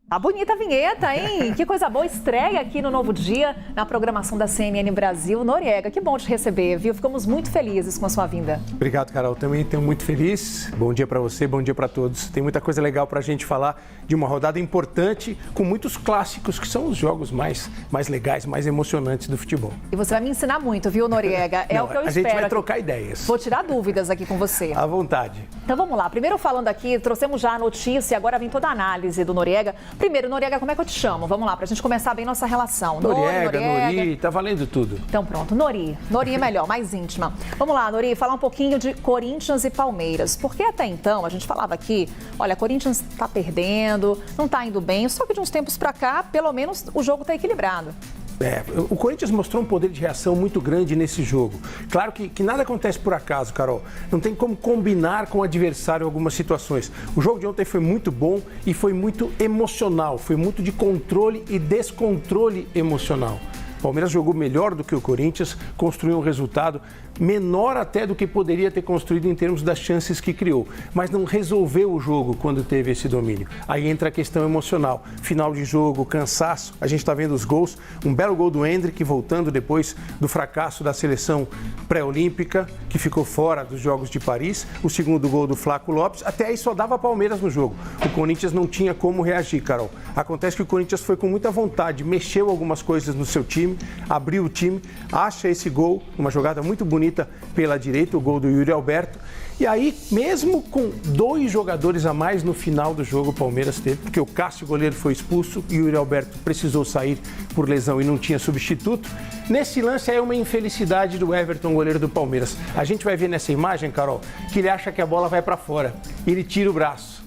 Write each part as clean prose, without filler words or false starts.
Tá bonita a vinheta, hein? Que coisa boa, estreia aqui no Novo Dia, na programação da CNN Brasil. Noriega, que bom te receber, viu? Ficamos muito felizes com a sua vinda. Obrigado, Carol. Também estou muito feliz. Bom dia para você, bom dia para todos. Tem muita coisa legal para a gente falar de uma rodada importante, com muitos clássicos, que são os jogos mais legais, mais emocionantes do futebol. E você vai me ensinar muito, viu, Noriega? É o que eu espero. A gente vai trocar ideias. Vou tirar dúvidas aqui com você. À vontade. Então vamos lá. Primeiro falando aqui, trouxemos já a notícia, agora vem toda a análise do Noriega. Primeiro, Noriega, como é que eu te chamo? Vamos lá, pra gente começar bem nossa relação. Noriega, Nori, tá valendo tudo. Então pronto, Nori é melhor, mais íntima. Vamos lá, Nori, falar um pouquinho de Corinthians e Palmeiras. Porque até então, a gente falava aqui, olha, Corinthians tá perdendo, não tá indo bem, só que de uns tempos pra cá, pelo menos o jogo tá equilibrado. O Corinthians mostrou um poder de reação muito grande nesse jogo. Claro que nada acontece por acaso, Carol. Não tem como combinar com o adversário em algumas situações. O jogo de ontem foi muito bom e foi muito emocional. Foi muito de controle e descontrole emocional. O Palmeiras jogou melhor do que o Corinthians, construiu um resultado menor até do que poderia ter construído em termos das chances que criou, mas não resolveu o jogo quando teve esse domínio. Aí entra a questão emocional, final de jogo, cansaço, a gente está vendo os gols, um belo gol do Endrick voltando depois do fracasso da seleção pré-olímpica, que ficou fora dos Jogos de Paris, o segundo gol do Flaco Lopes, até aí só dava Palmeiras no jogo. O Corinthians não tinha como reagir, Carol. Acontece que o Corinthians foi com muita vontade, mexeu algumas coisas no seu time, abriu o time, acha esse gol, uma jogada muito bonita pela direita, o gol do Yuri Alberto. E aí, mesmo com 2 jogadores a mais no final do jogo, o Palmeiras teve, porque o Cássio, goleiro, foi expulso e o Yuri Alberto precisou sair por lesão e não tinha substituto. Nesse lance aí é uma infelicidade do Everton, goleiro do Palmeiras. A gente vai ver nessa imagem, Carol, que ele acha que a bola vai para fora. Ele tira o braço.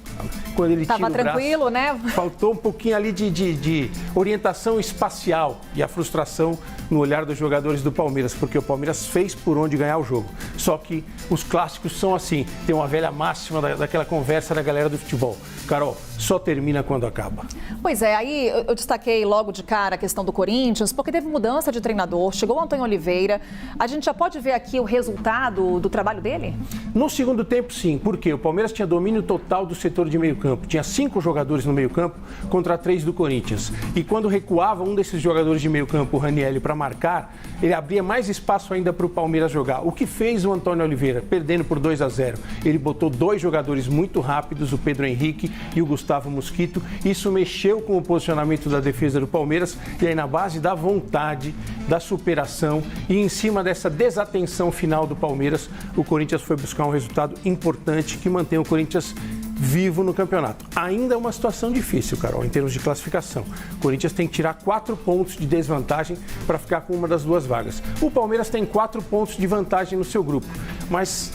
Quando ele tira o braço, tranquilo, né? Faltou um pouquinho ali de orientação espacial e a frustração no olhar dos jogadores do Palmeiras, porque o Palmeiras fez por onde ganhar o jogo. Só que os clássicos são assim, tem uma velha máxima daquela conversa da galera do futebol. Carol, só termina quando acaba. Pois é, aí eu destaquei logo de cara a questão do Corinthians, porque teve mudança de treinador, chegou o Antônio Oliveira. A gente já pode ver aqui o resultado do trabalho dele? No segundo tempo, sim, porque o Palmeiras tinha domínio total do setor de meio campo. Tinha 5 jogadores no meio campo contra 3 do Corinthians. E quando recuava um desses jogadores de meio campo, o Ranieri, para marcar, ele abria mais espaço ainda para o Palmeiras jogar. O que fez o Antônio Oliveira, perdendo por 2-0? Ele botou 2 jogadores muito rápidos, o Pedro Henrique e o Gustavo Mosquito. Isso mexeu com o posicionamento da defesa do Palmeiras e aí na base da vontade, da superação e em cima dessa desatenção final do Palmeiras, o Corinthians foi buscar um resultado importante que mantém o Corinthians vivo no campeonato. Ainda é uma situação difícil, Carol, em termos de classificação. O Corinthians tem que tirar 4 pontos de desvantagem para ficar com uma das 2 vagas. O Palmeiras tem 4 pontos de vantagem no seu grupo, mas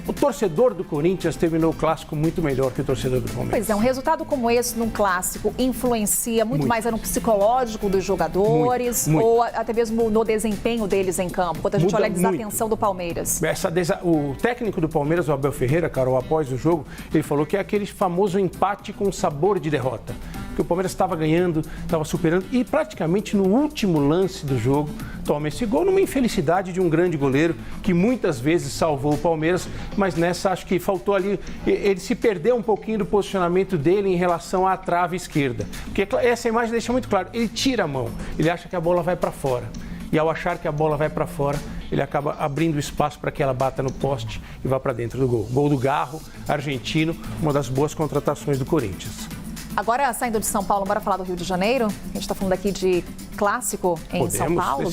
o torcedor do Corinthians terminou o clássico muito melhor que o torcedor do Palmeiras. Pois é, um resultado como esse num clássico influencia muito mais no psicológico dos jogadores ou até mesmo no desempenho deles em campo, quando a gente olha a desatenção do Palmeiras. O técnico do Palmeiras, o Abel Ferreira, Carol, após o jogo, ele falou que é aquele famoso empate com sabor de derrota. Que o Palmeiras estava ganhando, estava superando e praticamente no último lance do jogo toma esse gol numa infelicidade de um grande goleiro que muitas vezes salvou o Palmeiras, mas nessa acho que faltou ali, ele se perdeu um pouquinho do posicionamento dele em relação à trave esquerda. Porque essa imagem deixa muito claro, ele tira a mão, ele acha que a bola vai para fora. E ao achar que a bola vai para fora, ele acaba abrindo espaço para que ela bata no poste e vá para dentro do gol. Gol do Garro, argentino, uma das boas contratações do Corinthians. Agora, saindo de São Paulo, bora falar do Rio de Janeiro? A gente está falando aqui de clássico em São Paulo.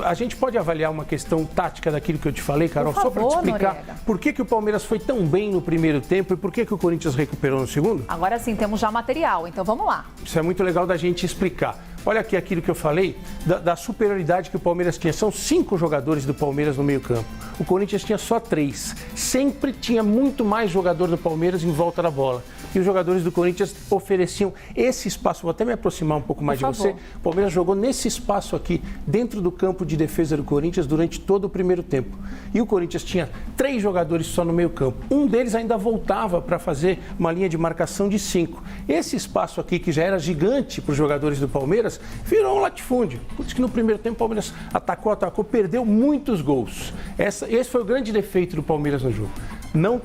A gente pode avaliar uma questão tática daquilo que eu te falei, Carol? Por favor, só para te explicar Noriega. Por que o Palmeiras foi tão bem no primeiro tempo e por que o Corinthians recuperou no segundo? Agora sim, temos já material, então vamos lá. Isso é muito legal da gente explicar. Olha aqui aquilo que eu falei, da superioridade que o Palmeiras tinha. São 5 jogadores do Palmeiras no meio campo. O Corinthians tinha só 3. Sempre tinha muito mais jogador do Palmeiras em volta da bola. E os jogadores do Corinthians ofereciam esse espaço. Vou até me aproximar um pouco mais de você. O Palmeiras jogou nesse espaço aqui, dentro do campo de defesa do Corinthians, durante todo o primeiro tempo. E o Corinthians tinha 3 jogadores só no meio campo. Um deles ainda voltava para fazer uma linha de marcação de 5. Esse espaço aqui, que já era gigante para os jogadores do Palmeiras, virou um latifúndio. Por isso que no primeiro tempo o Palmeiras atacou, perdeu muitos gols. Esse foi o grande defeito do Palmeiras no jogo. Não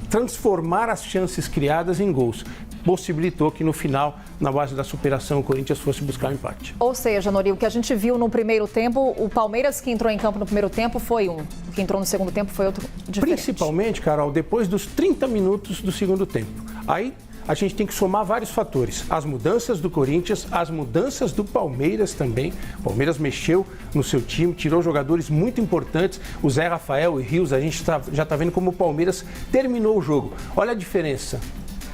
transformar as chances criadas em gols. possibilitou que no final, na base da superação, o Corinthians fosse buscar o empate. Ou seja, Nori, o que a gente viu no primeiro tempo, o Palmeiras que entrou em campo no primeiro tempo foi um, o que entrou no segundo tempo foi outro diferente. Principalmente, Carol, depois dos 30 minutos do segundo tempo. Aí a gente tem que somar vários fatores. As mudanças do Corinthians, as mudanças do Palmeiras também. O Palmeiras mexeu no seu time, tirou jogadores muito importantes. O Zé Rafael e Rios, a gente já está vendo como o Palmeiras terminou o jogo. Olha a diferença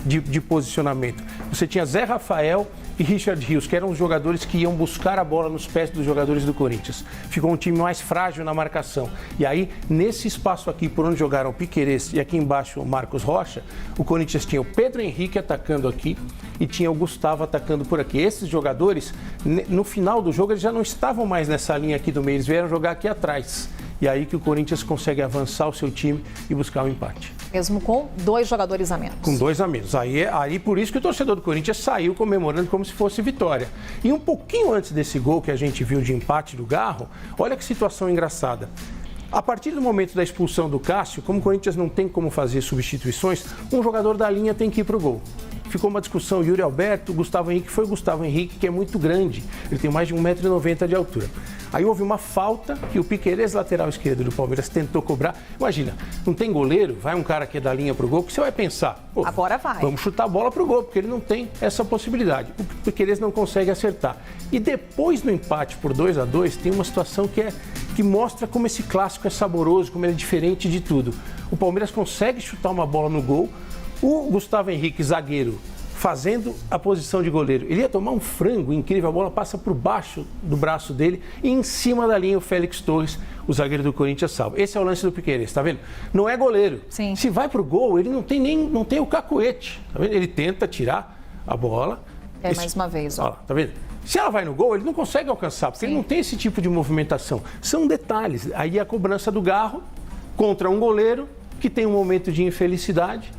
de posicionamento. Você tinha Zé Rafael e Richard Rios, que eram os jogadores que iam buscar a bola nos pés dos jogadores do Corinthians. Ficou um time mais frágil na marcação. E aí, nesse espaço aqui, por onde jogaram o Piquerez e aqui embaixo o Marcos Rocha, o Corinthians tinha o Pedro Henrique atacando aqui e tinha o Gustavo atacando por aqui. Esses jogadores, no final do jogo, eles já não estavam mais nessa linha aqui do meio, eles vieram jogar aqui atrás. E aí que o Corinthians consegue avançar o seu time e buscar o empate. Mesmo com 2 jogadores a menos. Com 2 a menos. Aí por isso que o torcedor do Corinthians saiu comemorando como se fosse vitória. E um pouquinho antes desse gol que a gente viu de empate do Garro, olha que situação engraçada. A partir do momento da expulsão do Cássio, como o Corinthians não tem como fazer substituições, um jogador da linha tem que ir para o gol. Ficou uma discussão, Yuri Alberto, Gustavo Henrique, foi o Gustavo Henrique, que é muito grande, ele tem mais de 1,90 m de altura. Aí houve uma falta que o Piquerez, lateral esquerdo do Palmeiras, tentou cobrar. Imagina, não tem goleiro, vai um cara que é da linha pro gol, o que você vai pensar? Pô, agora vai. Vamos chutar a bola pro gol, porque ele não tem essa possibilidade. O Piquerez não consegue acertar. E depois no empate por 2 a 2 tem uma situação que mostra como esse clássico é saboroso, como ele é diferente de tudo. O Palmeiras consegue chutar uma bola no gol, o Gustavo Henrique, zagueiro, fazendo a posição de goleiro. Ele ia tomar um frango incrível, a bola passa por baixo do braço dele e em cima da linha o Félix Torres, o zagueiro do Corinthians, salva. Esse é o lance do Piquerez, tá vendo? Não é goleiro. Sim. Se vai pro gol, ele não tem o cacoete, tá vendo? Ele tenta tirar a bola. Mais uma vez, ó. Tá vendo? Se ela vai no gol, ele não consegue alcançar, porque ele não tem esse tipo de movimentação. São detalhes. Aí a cobrança do Garro contra um goleiro que tem um momento de infelicidade,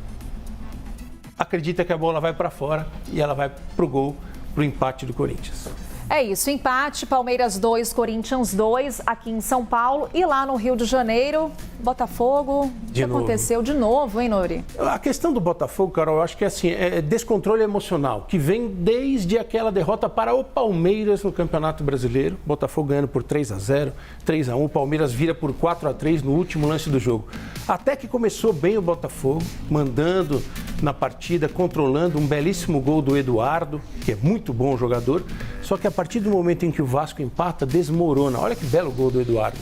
acredita que a bola vai para fora e ela vai pro gol, pro empate do Corinthians. É isso, empate, Palmeiras 2, Corinthians 2, aqui em São Paulo. E lá no Rio de Janeiro, Botafogo, o que aconteceu de novo, hein, Nori? A questão do Botafogo, Carol, eu acho que assim, é descontrole emocional, que vem desde aquela derrota para o Palmeiras no Campeonato Brasileiro. Botafogo ganhando por 3 a 0, 3 a 1, o Palmeiras vira por 4 a 3 no último lance do jogo. Até que começou bem o Botafogo, mandando na partida, controlando um belíssimo gol do Eduardo, que é muito bom jogador, só que a partir do momento em que o Vasco empata, desmorona. Olha que belo gol do Eduardo.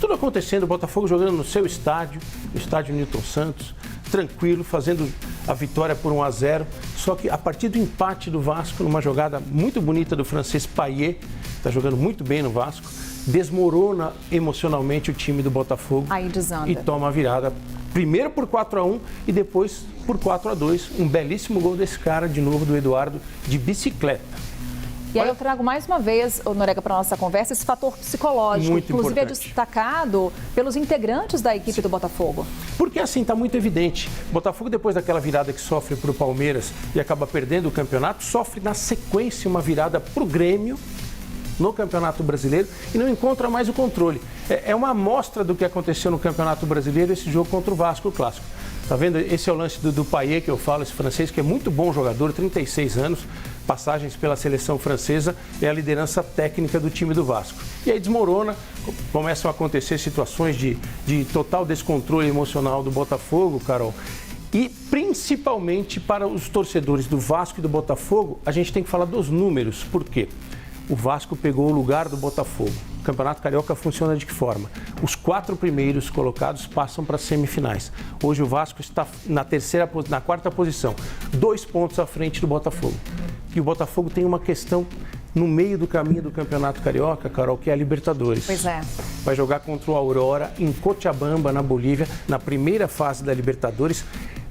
Tudo acontecendo, o Botafogo jogando no seu estádio, no estádio Newton Santos, tranquilo, fazendo a vitória por 1 a 0. Só que a partir do empate do Vasco, numa jogada muito bonita do francês Payet, está jogando muito bem no Vasco, desmorona emocionalmente o time do Botafogo. Aí desanda. E toma a virada, primeiro por 4 a 1 e depois por 4 a 2. Um belíssimo gol desse cara, de novo, do Eduardo, de bicicleta. E aí eu trago mais uma vez, Norega, para a nossa conversa, esse fator psicológico, muito inclusive importante. É destacado pelos integrantes da equipe do Botafogo. Porque assim, está muito evidente. O Botafogo, depois daquela virada que sofre para o Palmeiras e acaba perdendo o campeonato, sofre na sequência uma virada para o Grêmio no Campeonato Brasileiro e não encontra mais o controle. É uma amostra do que aconteceu no Campeonato Brasileiro, esse jogo contra o Vasco, o clássico. Tá vendo? Esse é o lance do Payet que eu falo, esse francês que é muito bom jogador, 36 anos, passagens pela seleção francesa, é a liderança técnica do time do Vasco. E aí desmorona, começam a acontecer situações de total descontrole emocional do Botafogo, Carol. E principalmente para os torcedores do Vasco e do Botafogo, a gente tem que falar dos números. Por quê? O Vasco pegou o lugar do Botafogo. O Campeonato Carioca funciona de que forma? Os 4 primeiros colocados passam para as semifinais. Hoje o Vasco está na 4ª posição, 2 pontos à frente do Botafogo. E o Botafogo tem uma questão no meio do caminho do Campeonato Carioca, Carol, que é a Libertadores. Pois é. Vai jogar contra o Aurora em Cochabamba, na Bolívia, na primeira fase da Libertadores,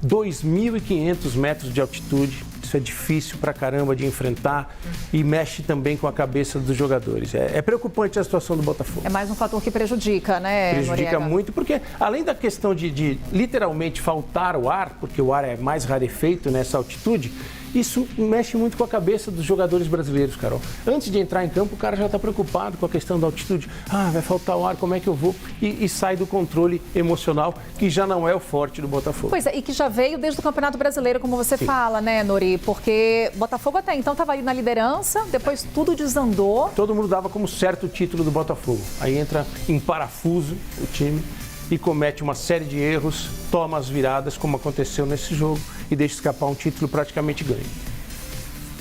2.500 metros de altitude. Isso é difícil pra caramba de enfrentar e mexe também com a cabeça dos jogadores. É preocupante a situação do Botafogo. É mais um fator que prejudica, né, Prejudica Noriega? muito, porque além da questão de literalmente faltar o ar, porque o ar é mais rarefeito nessa altitude, Isso mexe muito com a cabeça dos jogadores brasileiros, Carol. Antes de entrar em campo, o cara já está preocupado com a questão da altitude. Vai faltar o ar, como é que eu vou? E sai do controle emocional, que já não é o forte do Botafogo. Pois é, e que já veio desde o Campeonato Brasileiro, como você fala, né, Nori? Porque Botafogo até então estava aí na liderança, depois tudo desandou. Todo mundo dava como certo o título do Botafogo. Aí entra em parafuso o time e comete uma série de erros, toma as viradas, como aconteceu nesse jogo, e deixa escapar um título praticamente ganho.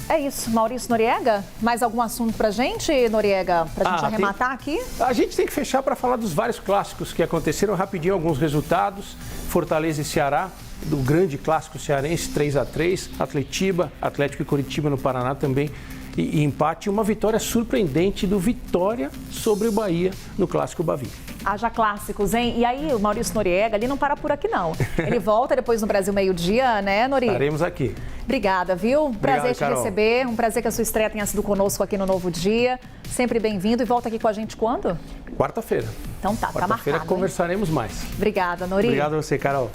É isso, Maurício Noriega. Mais algum assunto pra gente, Noriega? Pra gente arrematar aqui? A gente tem que fechar para falar dos vários clássicos que aconteceram. Rapidinho, alguns resultados. Fortaleza e Ceará, do grande clássico cearense, 3-3. Atletiba, Atlético e Coritiba no Paraná também. E empate, uma vitória surpreendente do Vitória sobre o Bahia no Clássico Bavi. Haja clássicos, hein? E aí, o Maurício Noriega, ele não para por aqui, não. Ele volta depois no Brasil meio-dia, né, Nori? Estaremos aqui. Obrigada, viu? Prazer te Carol. receber. Um prazer que a sua estreia tenha sido conosco aqui no Novo Dia. Sempre bem-vindo e volta aqui com a gente quando? Quarta-feira. Então tá marcado. Quarta-feira conversaremos mais. Obrigada, Nori. Obrigado a você, Carol.